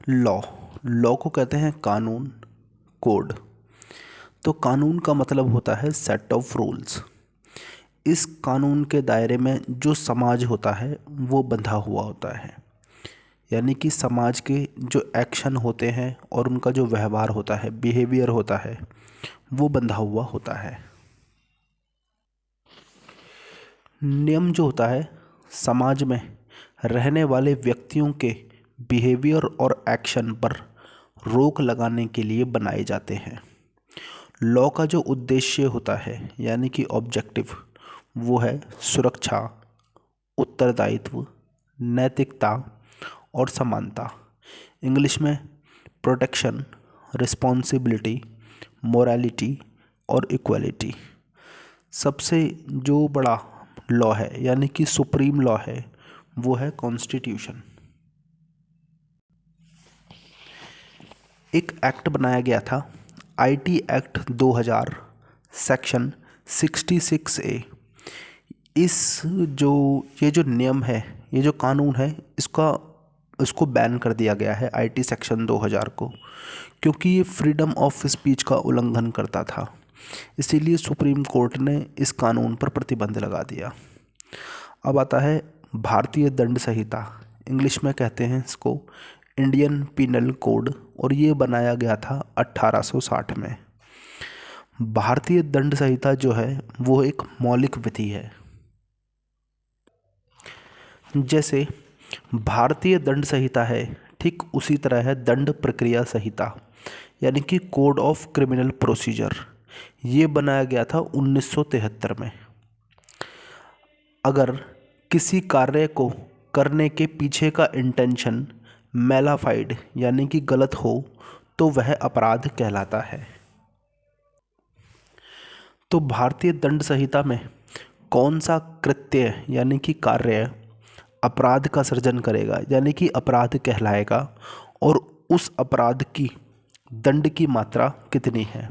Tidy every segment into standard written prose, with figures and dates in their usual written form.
Law. Law को कहते हैं कानून, कोड। तो कानून का मतलब होता है सेट ऑफ रूल्स। इस कानून के दायरे में जो समाज होता है वो बंधा हुआ होता है, यानी कि समाज के जो एक्शन होते हैं और उनका जो व्यवहार होता है, बिहेवियर होता है, वो बंधा हुआ होता है। नियम जो होता है समाज में रहने वाले व्यक्तियों के बिहेवियर और एक्शन पर रोक लगाने के लिए बनाए जाते हैं। लॉ का जो उद्देश्य होता है यानी कि ऑब्जेक्टिव, वो है सुरक्षा, उत्तरदायित्व, नैतिकता और समानता। इंग्लिश में प्रोटेक्शन, रिस्पॉन्सिबिलिटी, मोरालिटी और इक्वलिटी। सबसे जो बड़ा लॉ है यानी कि सुप्रीम लॉ है वो है कॉन्स्टिट्यूशन। एक एक्ट बनाया गया था, आईटी एक्ट 2000, सेक्शन 66A। ये जो नियम है, ये जो कानून है, इसको बैन कर दिया गया है आईटी सेक्शन 2000 को, क्योंकि ये फ्रीडम ऑफ स्पीच का उल्लंघन करता था। इसीलिए सुप्रीम कोर्ट ने इस कानून पर प्रतिबंध लगा दिया। अब आता है भारतीय दंड संहिता, इंग्लिश में कहते हैं इसको इंडियन पिनल कोड, और ये बनाया गया था 1860 में। भारतीय दंड संहिता जो है वो एक मौलिक विधि है। जैसे भारतीय दंड संहिता है, ठीक उसी तरह है दंड प्रक्रिया संहिता यानी कि कोड ऑफ क्रिमिनल प्रोसीजर। ये बनाया गया था 1973 में। अगर किसी कार्य को करने के पीछे का इंटेंशन मैलाफाइड यानी कि गलत हो तो वह अपराध कहलाता है। तो भारतीय दंड संहिता में कौन सा कृत्य यानी कि कार्य अपराध का सृजन करेगा यानी कि अपराध कहलाएगा, और उस अपराध की दंड की मात्रा कितनी है।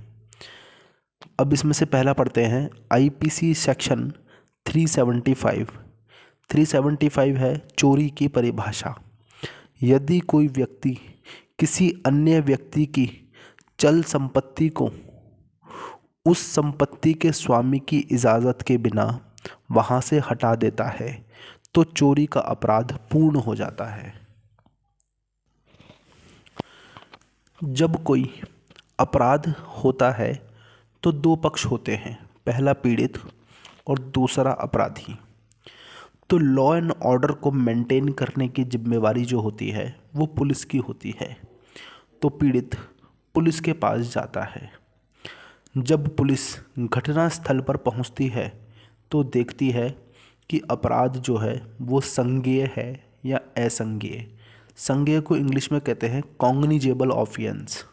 अब इसमें से पहला पढ़ते हैं आईपीसी सेक्शन 375। 375 है चोरी की परिभाषा। यदि कोई व्यक्ति किसी अन्य व्यक्ति की चल संपत्ति को उस संपत्ति के स्वामी की इजाज़त के बिना वहाँ से हटा देता है तो चोरी का अपराध पूर्ण हो जाता है। जब कोई अपराध होता है तो दो पक्ष होते हैं, पहला पीड़ित और दूसरा अपराधी। तो लॉ एंड ऑर्डर को मेंटेन करने की जिम्मेवारी जो होती है वो पुलिस की होती है। तो पीड़ित पुलिस के पास जाता है। जब पुलिस घटना स्थल पर पहुंचती है तो देखती है कि अपराध जो है वो संज्ञेय है या असंज्ञेय। संज्ञेय को इंग्लिश में कहते हैं कॉग्निजेबल ऑफेंस।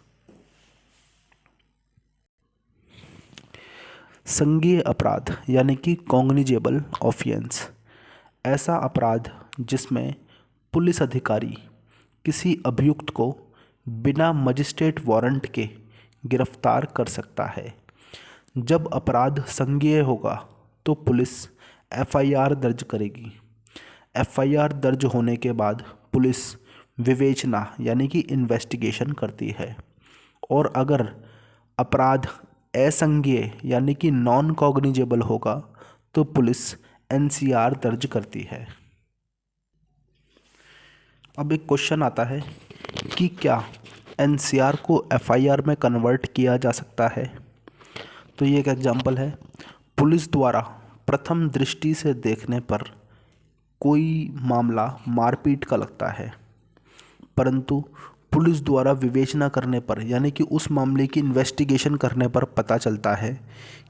संज्ञेय अपराध यानी कि कॉग्निजेबल ऑफेंस ऐसा अपराध जिसमें पुलिस अधिकारी किसी अभियुक्त को बिना मजिस्ट्रेट वारंट के गिरफ्तार कर सकता है। जब अपराध संज्ञेय होगा तो पुलिस एफआईआर दर्ज करेगी। एफआईआर दर्ज होने के बाद पुलिस विवेचना यानी कि इन्वेस्टिगेशन करती है, और अगर अपराध असंज्ञेय यानी कि नॉन कॉग्निजेबल होगा तो पुलिस एनसीआर दर्ज करती है। अब एक क्वेश्चन आता है कि क्या एनसीआर को एफआईआर में कन्वर्ट किया जा सकता है। तो ये एक एग्जांपल है, पुलिस द्वारा प्रथम दृष्टि से देखने पर कोई मामला मारपीट का लगता है, परंतु पुलिस द्वारा विवेचना करने पर यानी कि उस मामले की इन्वेस्टिगेशन करने पर पता चलता है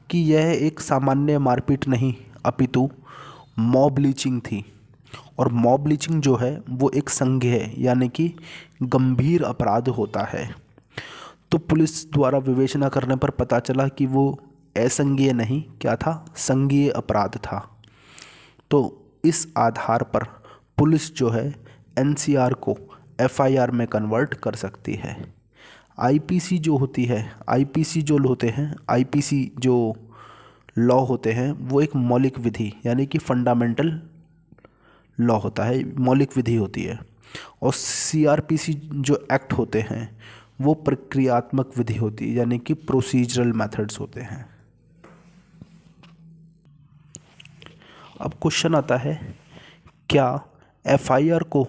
कि यह एक सामान्य मारपीट नहीं अपितु मॉब लिंचिंग थी, और मॉब लिंचिंग जो है वो एक संज्ञेय यानी कि गंभीर अपराध होता है। तो पुलिस द्वारा विवेचना करने पर पता चला कि वो असंज्ञेय नहीं, क्या था, संज्ञेय अपराध था। तो इस आधार पर पुलिस जो है एनसीआर को एफआईआर में कन्वर्ट कर सकती है। आईपीसी जो होती है, आईपीसी जो होते हैं, आईपीसी जो लॉ होते हैं वो एक मौलिक विधि यानी कि फंडामेंटल लॉ होता है, मौलिक विधि होती है। और सीआरपीसी जो एक्ट होते हैं वो प्रक्रियात्मक विधि होती है, यानी कि प्रोसीजरल मेथड्स होते हैं। अब क्वेश्चन आता है, क्या एफआईआर को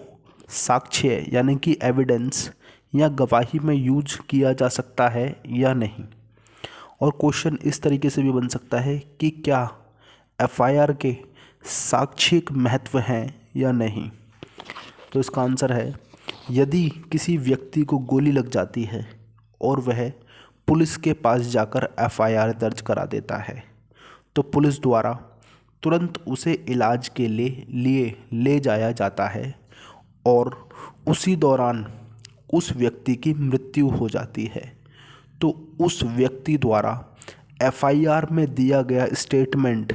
साक्ष्य यानी कि एविडेंस या गवाही में यूज किया जा सकता है या नहीं। और क्वेश्चन इस तरीके से भी बन सकता है कि क्या एफआईआर के साक्ष्यिक महत्व हैं या नहीं। तो इसका आंसर है, यदि किसी व्यक्ति को गोली लग जाती है और वह पुलिस के पास जाकर एफआईआर दर्ज करा देता है तो पुलिस द्वारा तुरंत उसे इलाज के लिए ले जाया जाता है और उसी दौरान उस व्यक्ति की मृत्यु हो जाती है तो उस व्यक्ति द्वारा एफआईआर में दिया गया स्टेटमेंट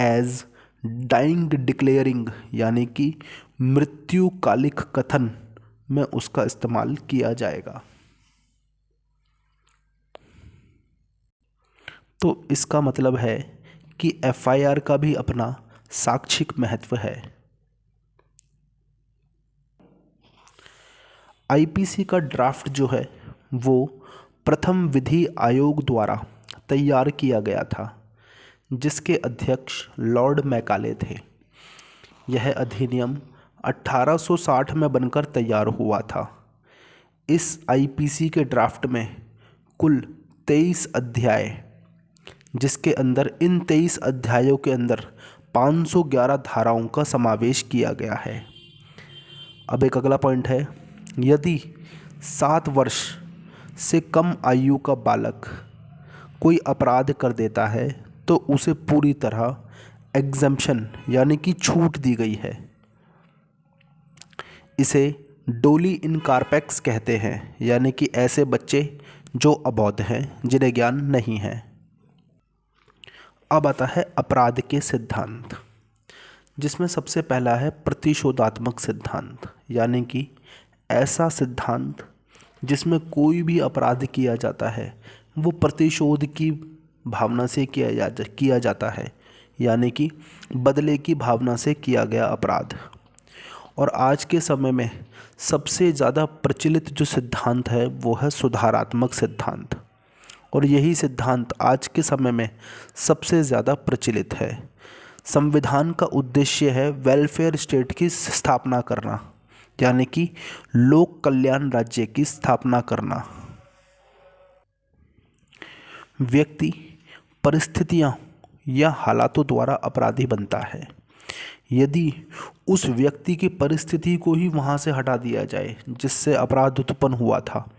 एज डाइंग डिक्लेयरिंग यानी कि मृत्युकालिक कथन में उसका इस्तेमाल किया जाएगा। तो इसका मतलब है कि एफआईआर का भी अपना साक्ष्यिक महत्व है। आईपीसी का ड्राफ्ट जो है वो प्रथम विधि आयोग द्वारा तैयार किया गया था, जिसके अध्यक्ष लॉर्ड मैकाले थे। यह अधिनियम 1860 में बनकर तैयार हुआ था। इस आईपीसी के ड्राफ्ट में कुल 23 अध्याय, जिसके अंदर इन 23 अध्यायों के अंदर 511 धाराओं का समावेश किया गया है। अब एक अगला पॉइंट है, यदि 7 वर्ष से कम आयु का बालक कोई अपराध कर देता है तो उसे पूरी तरह एग्जम्पशन यानी कि छूट दी गई है। इसे डोली इन कार्पेक्स कहते हैं, यानी कि ऐसे बच्चे जो अबोध हैं, जिन्हें ज्ञान नहीं है। अब आता है अपराध के सिद्धांत, जिसमें सबसे पहला है प्रतिशोधात्मक सिद्धांत, यानी कि ऐसा सिद्धांत जिसमें कोई भी अपराध किया जाता है वो प्रतिशोध की भावना से किया जाता है, यानी कि बदले की भावना से किया गया अपराध। और आज के समय में सबसे ज़्यादा प्रचलित जो सिद्धांत है वो है सुधारात्मक सिद्धांत, और यही सिद्धांत आज के समय में सबसे ज़्यादा प्रचलित है। संविधान का उद्देश्य है वेलफेयर स्टेट की स्थापना करना, यानी कि लोक कल्याण राज्य की स्थापना करना। व्यक्ति परिस्थितियां या हालातों द्वारा अपराधी बनता है। यदि उस व्यक्ति की परिस्थिति को ही वहाँ से हटा दिया जाए जिससे अपराध उत्पन्न हुआ था,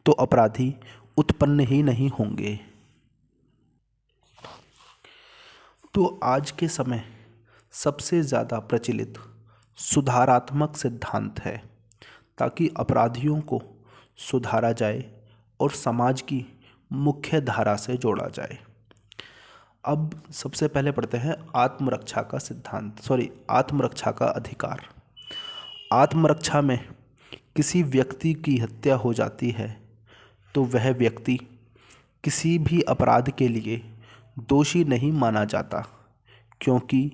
तो अपराधी उत्पन्न ही नहीं होंगे। तो आज के समय सबसे ज़्यादा प्रचलित सुधारात्मक सिद्धांत है, ताकि अपराधियों को सुधारा जाए और समाज की मुख्य धारा से जोड़ा जाए। अब सबसे पहले पढ़ते हैं आत्मरक्षा का सिद्धांत, आत्मरक्षा का अधिकार। आत्मरक्षा में किसी व्यक्ति की हत्या हो जाती है तो वह व्यक्ति किसी भी अपराध के लिए दोषी नहीं माना जाता, क्योंकि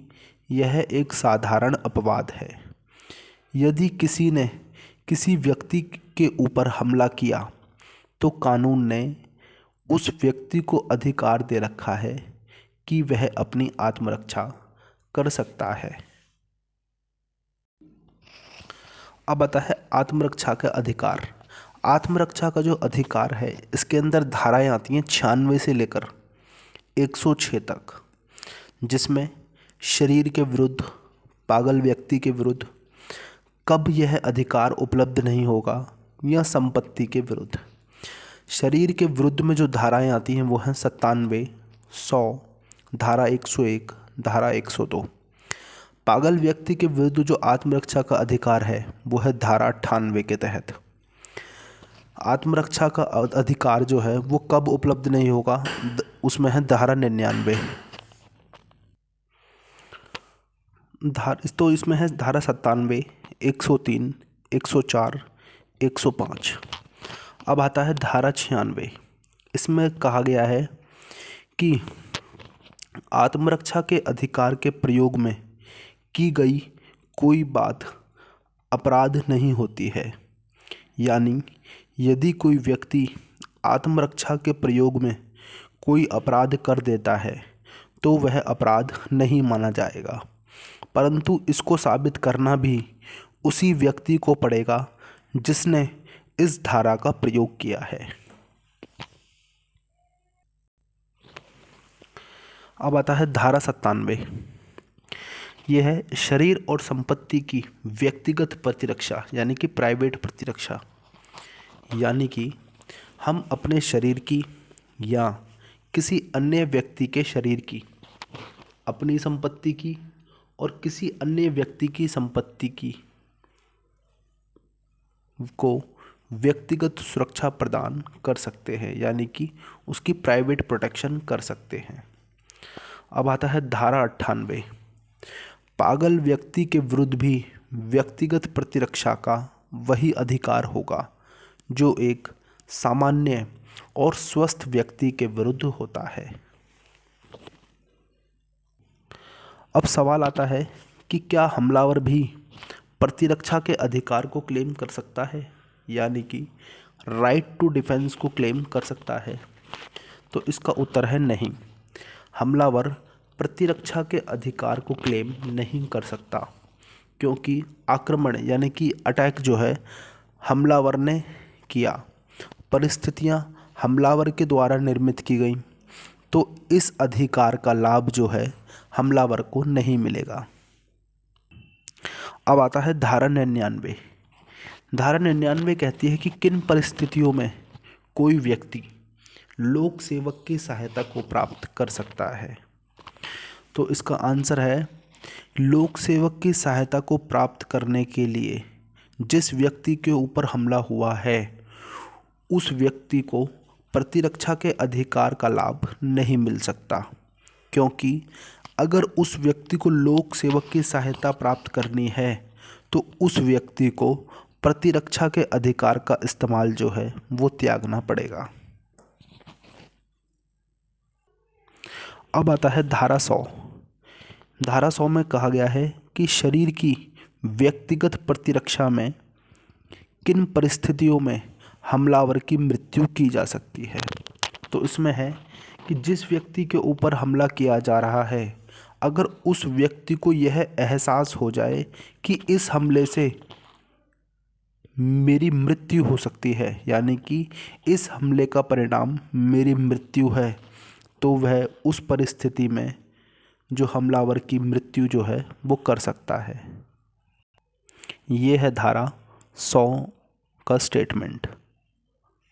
यह एक साधारण अपवाद है। यदि किसी ने किसी व्यक्ति के ऊपर हमला किया तो कानून ने उस व्यक्ति को अधिकार दे रखा है कि वह अपनी आत्मरक्षा कर सकता है। अब आता है आत्मरक्षा का अधिकार। आत्मरक्षा का जो अधिकार है, इसके अंदर धाराएं आती हैं 96 से लेकर 106 तक, जिसमें शरीर के विरुद्ध, पागल व्यक्ति के विरुद्ध, कब यह अधिकार उपलब्ध नहीं होगा, या संपत्ति के विरुद्ध। शरीर के विरुद्ध में जो धाराएं आती हैं वो हैं 97, 100, धारा 101, धारा 102। पागल व्यक्ति के विरुद्ध जो आत्मरक्षा का अधिकार है वो है धारा 98 के तहत। आत्मरक्षा का अधिकार जो है वो कब उपलब्ध नहीं होगा, उसमें है धारा 99। तो इसमें है धारा 97, 103, 104, 105। अब आता है धारा 96। इसमें कहा गया है कि आत्मरक्षा के अधिकार के प्रयोग में की गई कोई बात अपराध नहीं होती है। यानी यदि कोई व्यक्ति आत्मरक्षा के प्रयोग में कोई अपराध कर देता है तो वह अपराध नहीं माना जाएगा, परंतु इसको साबित करना भी उसी व्यक्ति को पड़ेगा जिसने इस धारा का प्रयोग किया है। अब आता है धारा 97। यह है शरीर और संपत्ति की व्यक्तिगत प्रतिरक्षा, यानी कि प्राइवेट प्रतिरक्षा। यानी कि हम अपने शरीर की या किसी अन्य व्यक्ति के शरीर की, अपनी संपत्ति की और किसी अन्य व्यक्ति की संपत्ति की को व्यक्तिगत सुरक्षा प्रदान कर सकते हैं, यानी कि उसकी प्राइवेट प्रोटेक्शन कर सकते हैं। अब आता है धारा 98। पागल व्यक्ति के विरुद्ध भी व्यक्तिगत प्रतिरक्षा का वही अधिकार होगा जो एक सामान्य और स्वस्थ व्यक्ति के विरुद्ध होता है। अब सवाल आता है कि क्या हमलावर भी प्रतिरक्षा के अधिकार को क्लेम कर सकता है, यानी कि राइट टू डिफेंस को क्लेम कर सकता है? तो इसका उत्तर है नहीं। हमलावर प्रतिरक्षा के अधिकार को क्लेम नहीं कर सकता, क्योंकि आक्रमण यानी कि अटैक जो है हमलावर ने किया, परिस्थितियां हमलावर के द्वारा निर्मित की गई, तो इस अधिकार का लाभ जो है हमलावर को नहीं मिलेगा। अब आता है धारा 99। धारा 99 कहती है कि किन परिस्थितियों में कोई व्यक्ति लोक सेवक की सहायता को प्राप्त कर सकता है। तो इसका आंसर है लोक सेवक की सहायता को प्राप्त करने के लिए जिस व्यक्ति के ऊपर हमला हुआ है उस व्यक्ति को प्रतिरक्षा के अधिकार का लाभ नहीं मिल सकता, क्योंकि अगर उस व्यक्ति को लोक सेवक की सहायता प्राप्त करनी है तो उस व्यक्ति को प्रतिरक्षा के अधिकार का इस्तेमाल जो है वो त्यागना पड़ेगा। अब आता है धारा 100। धारा 100 में कहा गया है कि शरीर की व्यक्तिगत प्रतिरक्षा में किन परिस्थितियों में हमलावर की मृत्यु की जा सकती है। तो इसमें है कि जिस व्यक्ति के ऊपर हमला किया जा रहा है अगर उस व्यक्ति को यह एहसास हो जाए कि इस हमले से मेरी मृत्यु हो सकती है, यानी कि इस हमले का परिणाम मेरी मृत्यु है, तो वह उस परिस्थिति में जो हमलावर की मृत्यु जो है वो कर सकता है। ये है धारा 100 का स्टेटमेंट।